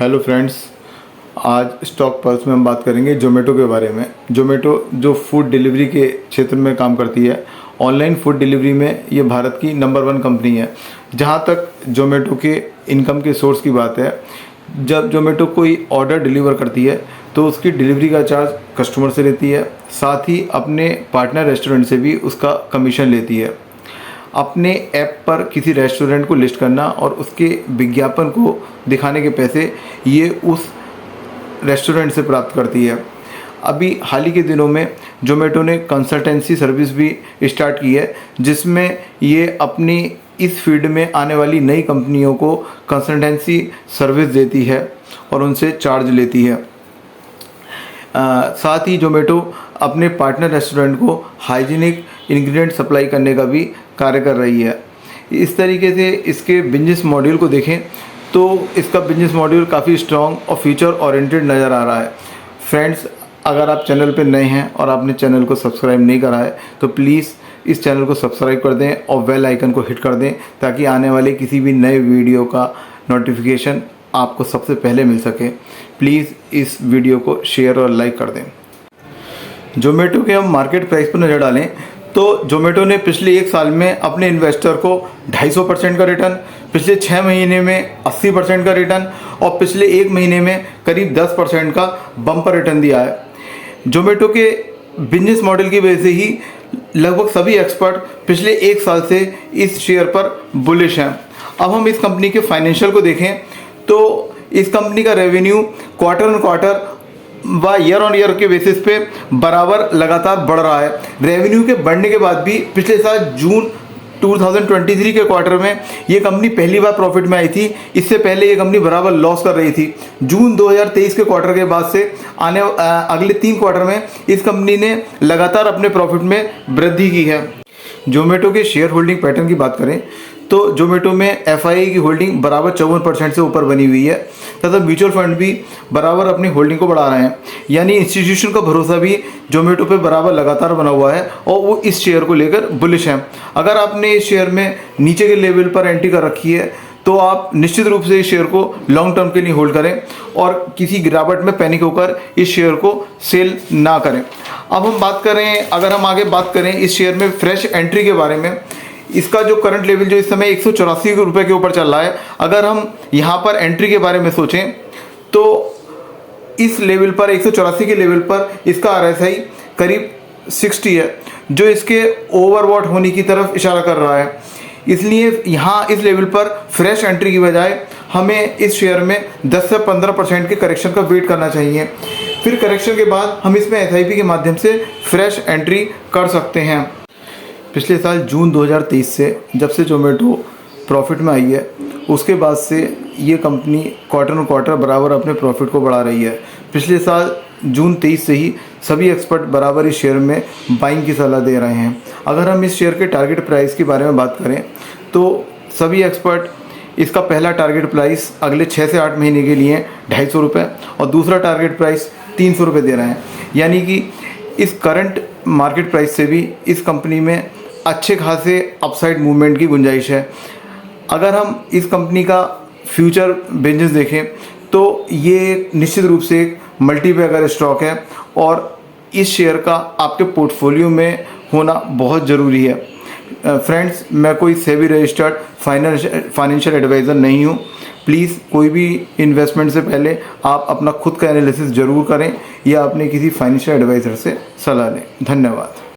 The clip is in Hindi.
हेलो फ्रेंड्स, आज स्टॉक पल्स में हम बात करेंगे ज़ोमैटो के बारे में। ज़ोमैटो जो फूड डिलीवरी के क्षेत्र में काम करती है, ऑनलाइन फूड डिलीवरी में ये भारत की नंबर 1 कंपनी है। जहाँ तक ज़ोमैटो के इनकम के सोर्स की बात है, जब ज़ोमैटो कोई ऑर्डर डिलीवर करती है तो उसकी डिलीवरी का चार्ज कस्टमर से लेती है, साथ ही अपने पार्टनर रेस्टोरेंट से भी उसका कमीशन लेती है। अपने ऐप पर किसी रेस्टोरेंट को लिस्ट करना और उसके विज्ञापन को दिखाने के पैसे ये उस रेस्टोरेंट से प्राप्त करती है। अभी हाल ही के दिनों में ज़ोमैटो ने कंसल्टेंसी सर्विस भी स्टार्ट की है, जिसमें ये अपनी इस फील्ड में आने वाली नई कंपनियों को कंसल्टेंसी सर्विस देती है और उनसे चार्ज लेती है। साथ ही ज़ोमैटो अपने पार्टनर रेस्टोरेंट को हाइजीनिक इंग्रेडिएंट सप्लाई करने का भी कार्य कर रही है। इस तरीके से इसके बिजनेस मॉड्यूल को देखें तो इसका बिजनेस मॉड्यूल काफ़ी स्ट्रॉन्ग और फ्यूचर ओरिएंटेड नज़र आ रहा है। फ्रेंड्स, अगर आप चैनल पर नए हैं और आपने चैनल को सब्सक्राइब नहीं करा है तो प्लीज़ इस चैनल को सब्सक्राइब कर दें और बेल आइकन को हिट कर दें, ताकि आने वाले किसी भी नए वीडियो का नोटिफिकेशन आपको सबसे पहले मिल सके। प्लीज़ इस वीडियो को शेयर और लाइक कर दें। ज़ोमैटो के हम मार्केट प्राइस पर नज़र डालें तो ज़ोमैटो ने पिछले 1 साल में अपने इन्वेस्टर को 250% का रिटर्न, पिछले 6 महीने में 80% का रिटर्न और पिछले 1 महीने में करीब 10% का बम्पर रिटर्न दिया है। ज़ोमैटो के बिजनेस मॉडल की वजह से ही लगभग सभी एक्सपर्ट पिछले 1 साल से इस शेयर पर बुलिश हैं। अब हम इस कंपनी के फाइनेंशियल को देखें तो इस कंपनी का रेवेन्यू क्वार्टर ऑन क्वार्टर व ईयर ऑन ईयर के बेसिस पे बराबर लगातार बढ़ रहा है। रेवेन्यू के बढ़ने के बाद भी पिछले साल जून 2023 के क्वार्टर में ये कंपनी पहली बार प्रॉफिट में आई थी। इससे पहले ये कंपनी बराबर लॉस कर रही थी। जून 2023 के क्वार्टर के बाद से अगले 3 क्वार्टर में इस कंपनी ने लगातार अपने प्रॉफिट में वृद्धि की है। ज़ोमैटो के शेयर होल्डिंग पैटर्न की बात करें तो ज़ोमैटो में FII की होल्डिंग बराबर 54% से ऊपर बनी हुई है तथा म्यूचुअल फंड भी बराबर अपनी होल्डिंग को बढ़ा रहे हैं। यानी इंस्टीट्यूशन का भरोसा भी ज़ोमैटो पे बराबर लगातार बना हुआ है और वो इस शेयर को लेकर बुलिश हैं। अगर आपने इस शेयर में नीचे के लेवल पर एंट्री कर रखी है तो आप निश्चित रूप से इस शेयर को लॉन्ग टर्म के लिए होल्ड करें और किसी गिरावट में पैनिक होकर इस शेयर को सेल ना करें। अब हम बात करें, अगर हम आगे बात करें इस शेयर में फ्रेश एंट्री के बारे में, इसका जो करंट लेवल जो इस समय 184 रुपये के ऊपर चल रहा है। अगर हम यहाँ पर एंट्री के बारे में सोचें तो इस लेवल पर 184 के लेवल पर इसका RSI करीब 60 है, जो इसके ओवरबॉट होने की तरफ इशारा कर रहा है। इसलिए यहाँ इस लेवल पर फ्रेश एंट्री की बजाय हमें इस शेयर में 10 से 15% के करेक्शन का वेट करना चाहिए। फिर करेक्शन के बाद हम इसमें SIP के माध्यम से फ्रेश एंट्री कर सकते हैं। पिछले साल जून 2023 से जब से ज़ोमैटो प्रॉफिट में आई है, उसके बाद से ये कंपनी क्वार्टर ऑन क्वार्टर बराबर अपने प्रॉफिट को बढ़ा रही है। पिछले साल जून 23 से ही सभी एक्सपर्ट बराबर इस शेयर में बाइंग की सलाह दे रहे हैं। अगर हम इस शेयर के टारगेट प्राइस के बारे में बात करें तो सभी एक्सपर्ट इसका पहला टारगेट प्राइस अगले 6 से 8 महीने के लिए 250 रुपये और दूसरा टारगेट प्राइस 300 रुपये दे रहे हैं। यानी कि इस करंट मार्केट प्राइस से भी इस कंपनी में अच्छे खासे अपसाइड मूवमेंट की गुंजाइश है। अगर हम इस कंपनी का फ्यूचर बिजनेस देखें तो ये निश्चित रूप से एक मल्टीबैगर स्टॉक है और इस शेयर का आपके पोर्टफोलियो में होना बहुत ज़रूरी है। फ्रेंड्स, मैं कोई सेबी रजिस्टर्ड फाइनेंशियल एडवाइज़र नहीं हूँ। प्लीज़ कोई भी इन्वेस्टमेंट से पहले आप अपना खुद का एनालिसिस ज़रूर करें या अपने किसी फाइनेंशियल एडवाइज़र से सलाह लें। धन्यवाद।